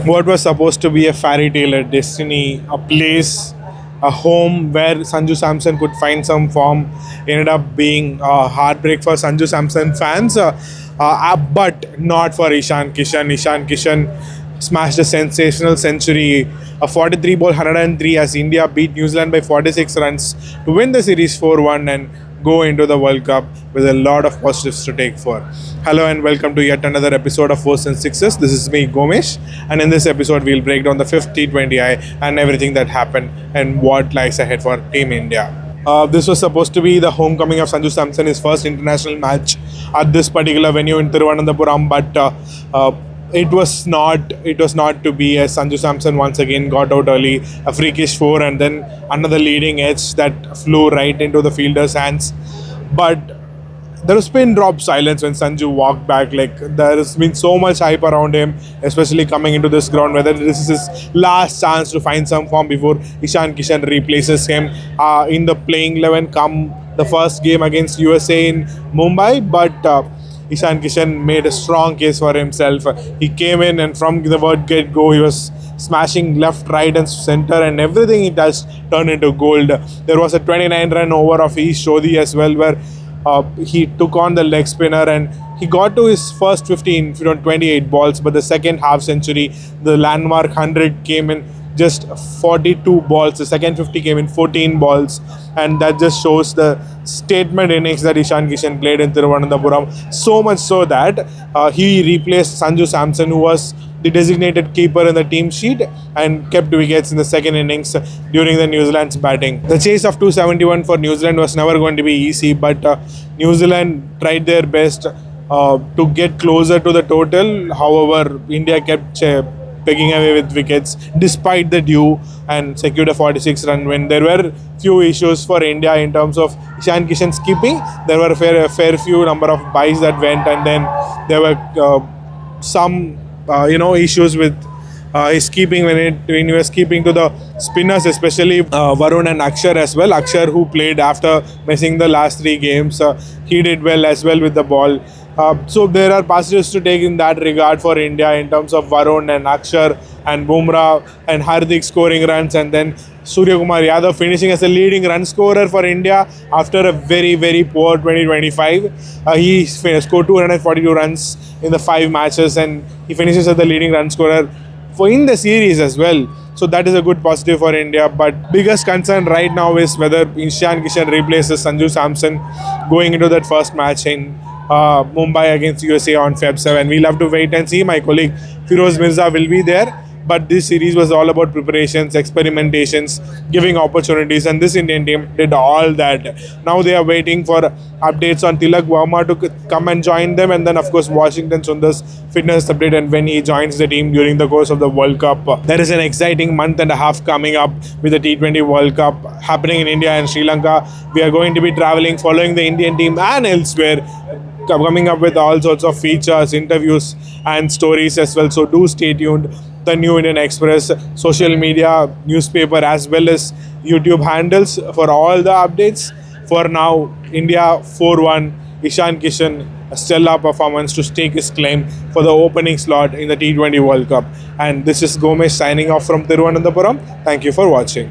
What was supposed to be a fairy tale, a destiny, a place, a home where Sanju Samson could find some form, ended up being a heartbreak for Sanju Samson fans, but not for Ishan Kishan. Ishan Kishan smashed a sensational century, a 43 ball 103 as India beat New Zealand by 46 runs to win the series 4-1 and go into the World Cup with a lot of positives to take for. Hello and welcome to yet another episode of Fours and Sixes. This is me, Gomesh, and in this episode we'll break down the 5th T20I and everything that happened and what lies ahead for Team India. This was supposed to be the homecoming of Sanju Samson, his first international match at this particular venue in Thiruvananthapuram, but it was not to be, as Sanju Samson once again got out early, a freakish four and then another leading edge that flew right into the fielder's hands. But there was pin drop silence when Sanju walked back. Like, there has been so much hype around him, especially coming into this ground, whether this is his last chance to find some form before Ishan Kishan replaces him in the playing 11 come the first game against USA in Mumbai. But Ishan Kishan made a strong case for himself. He came in and from the word get-go, he was smashing left, right and centre, and everything he touched turned into gold. There was a 29-run over of East Shodhi as well, where he took on the leg spinner and he got to his first 28 balls, but the second half century, the landmark 100, came in just 42 balls. The second 50 came in 14 balls, and that just shows the statement innings that Ishan Kishan played in Thiruvananthapuram. So much so that he replaced Sanju Samson, who was the designated keeper in the team sheet, and kept wickets in the second innings during the New Zealand's batting. The chase of 271 for New Zealand was never going to be easy, but New Zealand tried their best to get closer to the total. However, India kept pegging away with wickets despite the dew and secured a 46 run win. There were few issues for India in terms of Ishan Kishan's keeping. There were a fair few number of byes that went, and then there were some issues with his keeping when he was keeping to the spinners, especially Varun and Akshar as well. Akshar, who played after missing the last 3 games, he did well as well with the ball. So there are positives to take in that regard for India in terms of Varun and Akshar and Bumrah and Hardik scoring runs, and then Surya Kumar Yadav finishing as a leading run scorer for India after a very, very poor 2025. He scored 242 runs in the 5 matches, and he finishes as the leading run scorer in the series as well. So that is a good positive for India. But biggest concern right now is whether Ishan Kishan replaces Sanju Samson going into that first match in Mumbai against USA on Feb 7. We'll have to wait and see. My colleague Firoz Mirza will be there. But this series was all about preparations, experimentations, giving opportunities, and this Indian team did all that. Now they are waiting for updates on Tilak Verma to come and join them, and then of course Washington Sundar's fitness update and when he joins the team during the course of the World Cup. There is an exciting month and a half coming up with the T20 World Cup happening in India and Sri Lanka. We are going to be travelling, following the Indian team and elsewhere, coming up with all sorts of features, interviews and stories as well. So do stay tuned. The New Indian Express, social media, newspaper as well as YouTube handles for all the updates. For now, India 4-1, Ishan Kishan, a stellar performance to stake his claim for the opening slot in the T20 World Cup. And this is Gomesh signing off from Thiruvananthapuram. Thank you for watching.